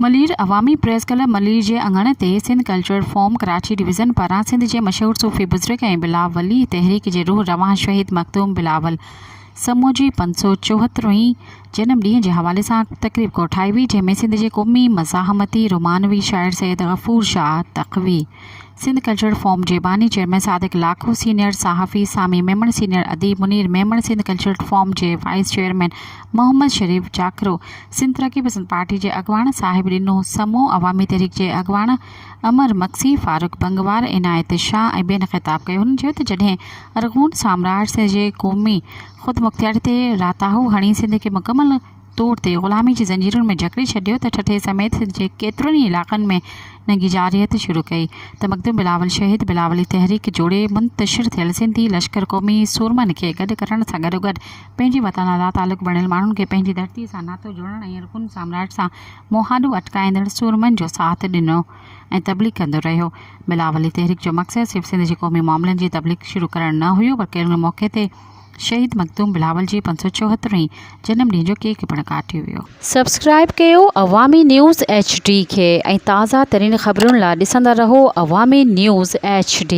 मलीर अवामी press club Malir जे अंगण ते Sindh culture forum Karachi division पारां सिंध जे मशहूर सूफ़ी बुज़ुर्ग ऐं बिलावली तहरीक जे रूह रवां शहीद मखदूम बिलावल समूह जी 574वीं जन्म ॾींहं जे हवाले सां तक़रीब कोठाई हुई, जंहिंमें सिंध जे क़ौमी मज़ाहमती रोमानवी शाइर सैयद गफ़ूर शाह तक़वी, सिंध कल्चर फोरम जे बानी चेयरमैन सादिक लाखो, सीनियर सहाफ़ी सामी मेमण, सीनियर अदीब मुनीर मेमण, सिंध कल्चर फोरम जे वाइस चेयरमैन मोहम्मद शरीफ जाकरो, सिंध तरक्की पसंद पार्टी जे अॻवान साहिब ॾिनो समूह, अवामी तहरीक जे अॻवान अमर मक्सी, फारूक बंगवार, इनायत शाह ऐं ॿियनि ख़िताब कयो। हुननि चयो त जॾहिं अरगून साम्राज्य जे क़ौमी ख़ुदमुख्तियारी ते राताहू हणी सिंध खे मुकमल तौर ते ग़ुलामी जी ज़ंजीरुनि में जकड़े छॾियो त ठठे समेत सिंध जे केतिरनि ई इलाइक़नि में नंगी जारियत शुरू कई त मखदूम बिलावल शहीद बिलावली तहरीक जोड़े मुंतशिर थियल सिंधी लश्कर क़ौमी सूरमनि खे गॾु करण सां गॾोगॾु पंहिंजी वतन अला तालुक़ बणियल माण्हुनि खे पंहिंजी धरती सां नातो जोड़ण ऐं अरगून साम्राज्य सां मुहाॾो अटकाईंदड़ सूरमनि जो साथ ॾिनो ऐं तबलीग कंदो रहियो। बिलावली तहरीक जो मक़सदु सिर्फ़ु सिंध जे क़ौमी मामलनि जी तबलीग शुरू करणु न हुयो, बल्कि हुन मौक़े ते शहीद मखदूम बिलावल जी 574वीं जन्म ॾींहं जो केक पिणु काटियो वियो। सब्सक्राइब कयो अवामी न्यूज़ HD खे ऐं ताज़ा तरीन ख़बरुनि लाइ ॾिसंदा रहो अवामी न्यूज़ HD।